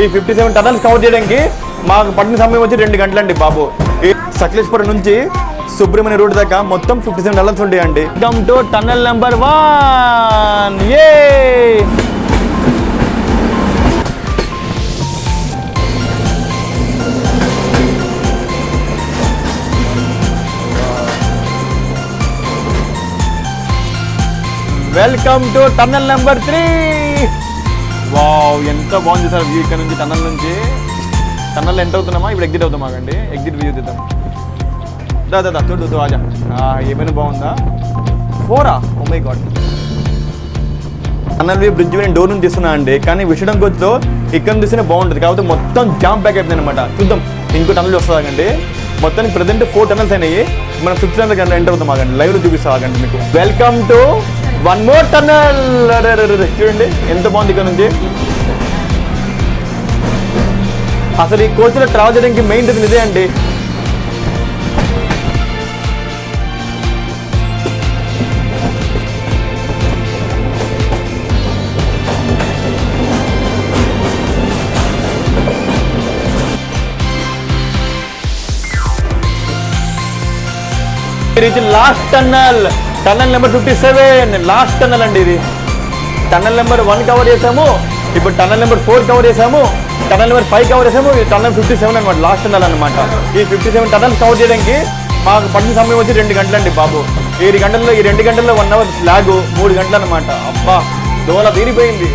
ఈ 57 tunnels cover చేయడానికి మాకు పట్టిన సమయం వచ్చి 2 గంటలండి బాబు. ఈ సకలేశ్వరం నుంచి సుబ్రహ్మణ్య రోడ్ దాకా మొత్తం 57 టనల్స్ ఉంటాయండి. Come to tunnel number 1. Welcome to tunnel number 3. Wow, ఎంత బాగుంది సార్ వ్యూ ఇక్కడ నుంచి. టనల్ నుంచి టనల్ ఎంటర్ అవుతున్నామా, ఇప్పుడు ఎగ్జిట్ అవుతామా అండి. ఎగ్జిట్ వ్యూ తీద్దాం. దాదా చూడు ఆజా. ఏమైనా బాగుందా? 4 oh my god. Tunnel view bridge నేను డోర్ నుంచి తీస్తున్నా అండి, కానీ విషయం కొద్దితో ఇక్కడ తీస్తేనే బాగుంటుంది. కాబట్టి మొత్తం జామ్ ప్యాక్ అయిపోయింది అనమాట. చూద్దాం ఇంకో టనల్ వస్తుందండి. మొత్తానికి ప్రజెంట్ 4 టనల్స్ అయినాయి. మనం 5th టనల్ ఎంటర్ అవుతాం ఆగండి, లైవ్లో చూపిస్తాగండి మీకు. Welcome to 1 more tunnel. చూడండి ఎంత బాగుంది ఇక్కడ నుంచి. అసలు ఈ కోచ్లో ట్రావెల్ చేయడానికి మెయిన్ రీజన్ ఇదే అండి. Last tunnel, tunnel number 57, last tunnel అండి ఇది. టన్నల్ నెంబర్ 1 కవర్ చేసాము, ఇప్పుడు టన్నల్ నెంబర్ 4 కవర్ చేసాము, టన్నల్ నెంబర్ 5 కవర్ చేసాము. ఈ టన్నల్ 57 అనమాట, లాస్ట్ టన్నల్ అనమాట. ఈ 57 టన్నల్స్ కవర్ చేయడానికి మాకు పట్టిన సమయం వచ్చి 2 గంటలండి బాబు. ఈ 2 గంటల్లో 1 అవర్ స్లాగ్ 3 గంటలు అనమాట. అబ్బా, దోల తీరిపోయింది.